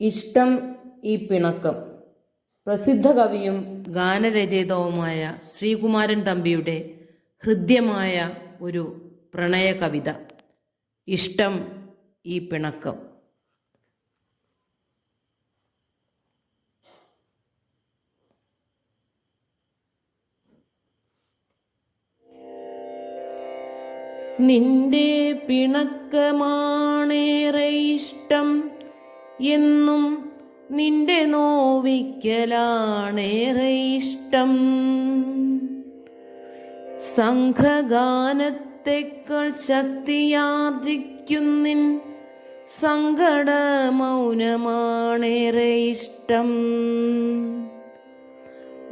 ഇഷ്ടം ഈ പിണക്കം. പ്രസിദ്ധ കവിയും ഗാനരചയിതാവുമായ ശ്രീകുമാരൻ തമ്പിയുടെ ഹൃദ്യമായ ഒരു പ്രണയ കവിത ഇഷ്ടം ഈ പിണക്കം. നിന്റെ പിണക്കമാണേറെ ഇഷ്ടം എന്നും നിന്റെ നോവിക്കലാണേറെ ഇഷ്ടം. സംഘഗാനത്തെക്കാൾ ശക്തിയാർജിക്കുന്നിൻ സങ്കട മൗനമാണേറെ ഇഷ്ടം.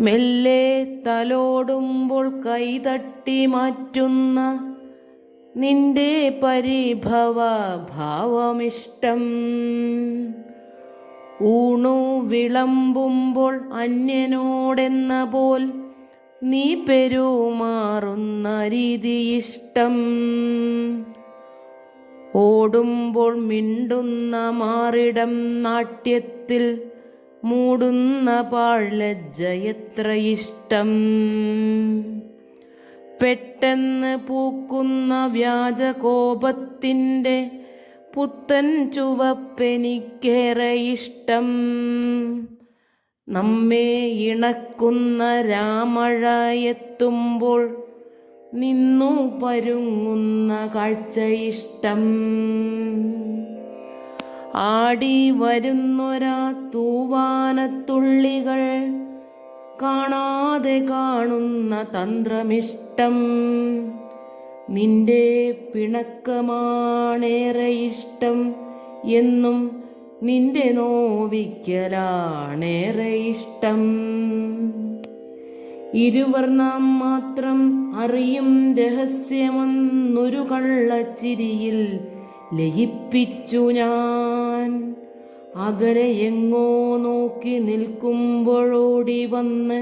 മെല്ലെ തലോടുമ്പോൾ കൈതട്ടി മാറ്റുന്ന നിന്റെ പരിഭവ ഭാവമിഷ്ടം. ഊണു വിളമ്പുമ്പോൾ അന്യനോടെന്ന പോൽ നീ പെരുമാറുന്ന രീതി ഇഷ്ടം. ഓടുമ്പോൾ മിണ്ടുന്ന മാറിടം നാട്യത്തിൽ മൂടുന്ന പാഴ്ലജ്ജയത്ര ഇഷ്ടം. പെട്ടെന്ന് പൂക്കുന്ന വ്യാജകോപത്തിൻ്റെ പുത്തൻ ചുവപ്പെനിക്കേറെ ഇഷ്ടം. നമ്മെ ഇണക്കുന്ന രാമഴ എത്തുമ്പോൾ നിന്നു പരുങ്ങുന്ന കാഴ്ച ഇഷ്ടം. ആടി വരുന്നൊരാ തൂവാനത്തുള്ളികൾ കാണാതെ കാണുന്ന തന്ത്രമിഷ്ടം. നിന്റെ പിണക്കമാണേറെ ഇഷ്ടം എന്നും നിന്റെ നോവിക്കലാണേറെ ഇഷ്ടം. ഇരുവർ നാം മാത്രം അറിയും രഹസ്യമെന്നൊരു കള്ളച്ചിരിയിൽ ലയിപ്പിച്ചു ഞാൻ. അകലെ എങ്ങോ നോക്കി നിൽക്കുമ്പോഴോടി വന്ന്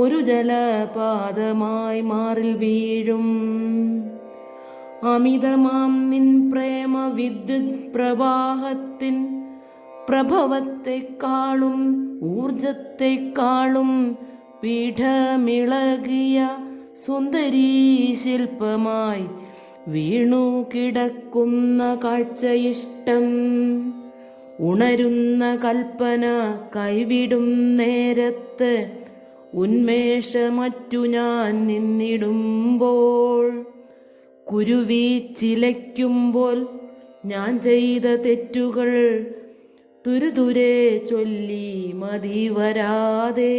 ഒരു ജലപാതമായി മാറിൽ വീഴും. അമിതമാം നിൻ പ്രേമ വിദ്യുത് പ്രവാഹത്തിൻ പ്രഭവത്തെക്കാളും ഊർജത്തെക്കാളും പീഠമിളകിയ സുന്ദരീ ശില്പമായി വീണു കിടക്കുന്ന കാഴ്ച ഇഷ്ടം. ഉണരുന്ന കൽപ്പന കൈവിടും നേരത്ത് ഉന്മേഷമറ്റു ഞാൻ നിന്നിടുമ്പോൾ, കുരുവി ചിലയ്ക്കുമ്പോൾ ഞാൻ ചെയ്ത തെറ്റുകൾ തുരുതുരെ ചൊല്ലി മതി വരാതെ,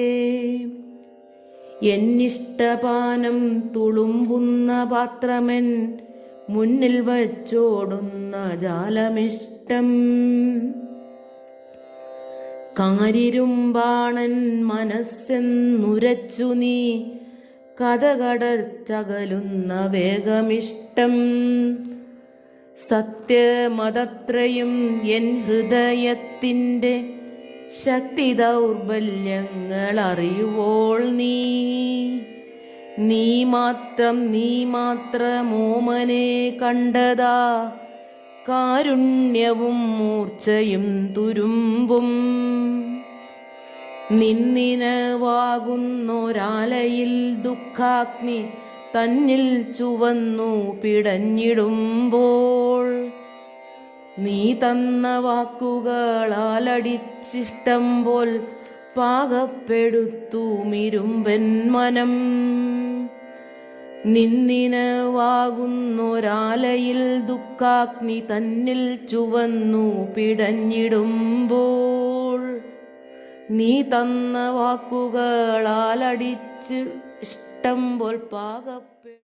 എന്നിഷ്ടപാനം തുളുമ്പുന്ന പാത്രമെൻ മുന്നിൽ വച്ചോടുന്ന ജാലമിഷ്ടം. കാരിരുമ്പാണൻ മനസ്സെന്നുരച്ചു നീ കഥകടച്ചകലുന്ന വേഗമിഷ്ടം. സത്യമതത്രയും എൻ ഹൃദയത്തിൻ്റെ ശക്തി ദൗർബല്യങ്ങൾ അറിയുവോൾ നീ. നീ മാത്രമോമനെ കണ്ടതാ കാരുണ്യവും മൂർച്ചയും തുരുമ്പും. നിന്നിനവാകുന്നൊരാലയിൽ ദുഃഖാഗ്നി തന്നിൽ ചുവന്നു പിടഞ്ഞിടുമ്പോൾ, നീ തന്ന വാക്കുകളാലടിച്ചിഷ്ടം പോൽ പാകപ്പെടുത്തുമിരുമ്പൻ മനം. നിന്നിനവാകുന്നൊരാലയിൽ ദുഃഖാഗ്നി തന്നിൽ ചുവന്നു പിടഞ്ഞിടുമ്പോൾ, നീ തന്ന വാക്കുകളാലടിച്ച് ഇഷ്ടം പോൽ പാകപ്പെടു